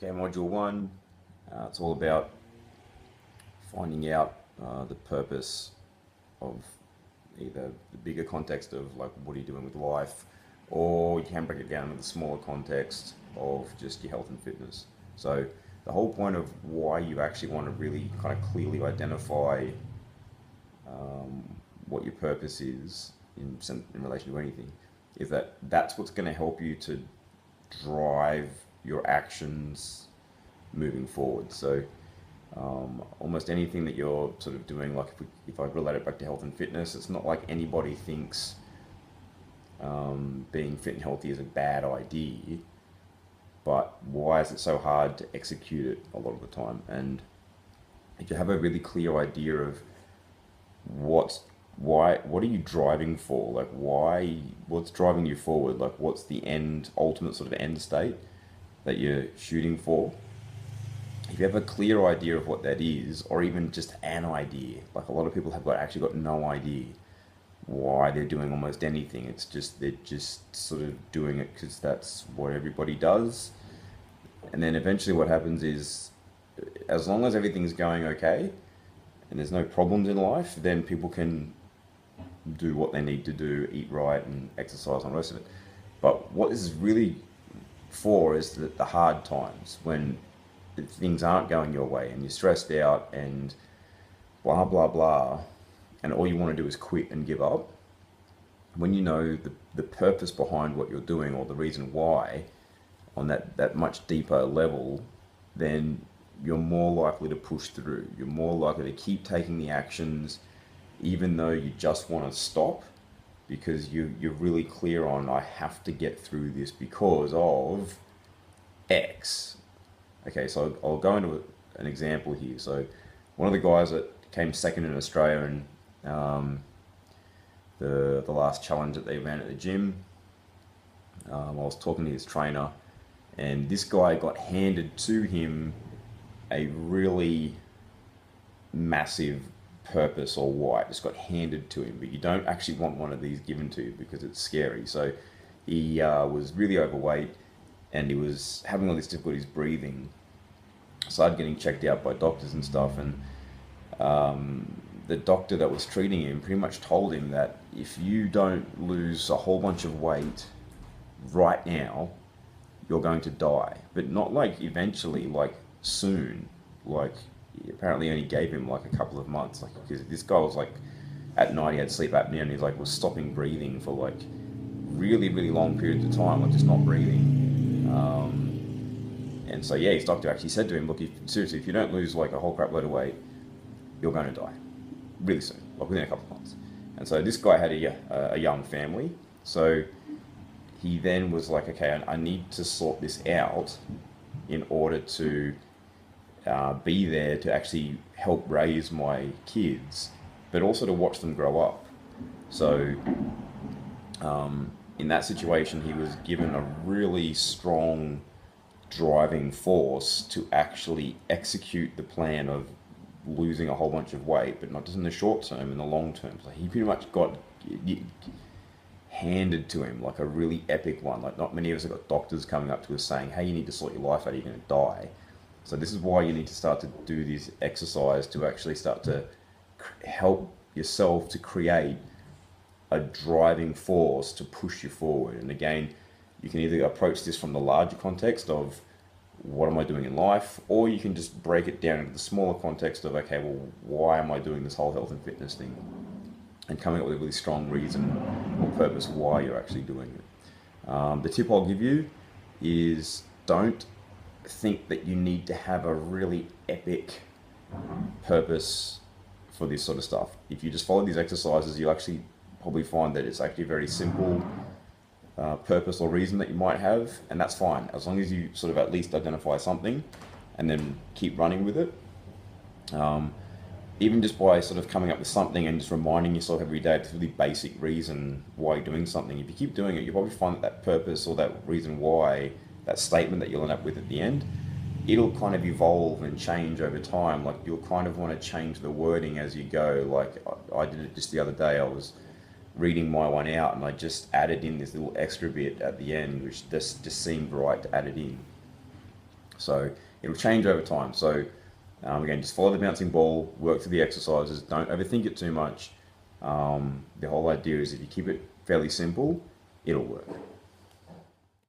Okay, module one, it's all about finding out the purpose of either the bigger context of like what are you doing with life, or you can break it down to the smaller context of just your health and fitness. So the whole point of why you actually want to really kind of clearly identify what your purpose is in relation to anything is that that's what's going to help you to drive your actions moving forward. So almost anything that you're sort of doing, like if I relate it back to health and fitness, it's not like anybody thinks being fit and healthy is a bad idea, but why is it so hard to execute it a lot of the time? And if you have a really clear idea of what are you driving for, like what's driving you forward, like what's the ultimate sort of end state that you're shooting for, if you have a clear idea of what that is, or even just an idea, like a lot of people have actually got no idea why they're doing almost anything. It's just they're just sort of doing it because that's what everybody does. And then eventually what happens is, as long as everything's going okay and there's no problems in life, then people can do what they need to do, eat right and exercise and the rest of it. But what this is really for is the hard times when things aren't going your way and you're stressed out and blah blah blah, and all you want to do is quit and give up. When you know the purpose behind what you're doing, or the reason why, on that much deeper level, then you're more likely to push through. You're more likely to keep taking the actions even though you just want to stop, because you're really clear on, I have to get through this because of X. Okay, so I'll go into an example here. So one of the guys that came second in Australia in the last challenge that they ran at the gym, I was talking to his trainer, and this guy got handed to him a really massive purpose or why. It just got handed to him, but you don't actually want one of these given to you because it's scary. So he was really overweight and he was having all these difficulties breathing. Started getting checked out by doctors and stuff, and the doctor that was treating him pretty much told him that if you don't lose a whole bunch of weight right now, you're going to die. But not like eventually, like soon. Like, he apparently only gave him like a couple of months, like, because this guy was like, at night he had sleep apnea and he's like was stopping breathing for like really really long periods of time, like just not breathing. And so yeah, his doctor actually said to him, look, seriously, if you don't lose like a whole crap load of weight, you're going to die really soon, like within a couple of months. And so this guy had a young family, so he then was like, okay, I need to sort this out in order to be there to actually help raise my kids, but also to watch them grow up. So in that situation, he was given a really strong driving force to actually execute the plan of losing a whole bunch of weight, but not just in the short term, in the long term. So he pretty much got handed to him like a really epic one. Like, not many of us have got doctors coming up to us saying, hey, you need to sort your life out, you're going to die. So this is why you need to start to do this exercise to actually start to help yourself to create a driving force to push you forward. And again, you can either approach this from the larger context of what am I doing in life, or you can just break it down into the smaller context of, okay, well, why am I doing this whole health and fitness thing? And coming up with a really strong reason or purpose why you're actually doing it. The tip I'll give you is, don't think that you need to have a really epic purpose for this sort of stuff. If you just follow these exercises, you'll actually probably find that it's actually very simple purpose or reason that you might have, and that's fine as long as you sort of at least identify something and then keep running with it. Even just by sort of coming up with something and just reminding yourself every day this really basic reason why you're doing something, if you keep doing it, you'll probably find that purpose or that reason why, that statement that you'll end up with at the end, it'll kind of evolve and change over time. Like, you'll kind of want to change the wording as you go. Like, I did it just the other day. I was reading my one out and I just added in this little extra bit at the end, which just seemed right to add it in. So it'll change over time. So again, just follow the bouncing ball, work through the exercises, don't overthink it too much. The whole idea is if you keep it fairly simple, it'll work.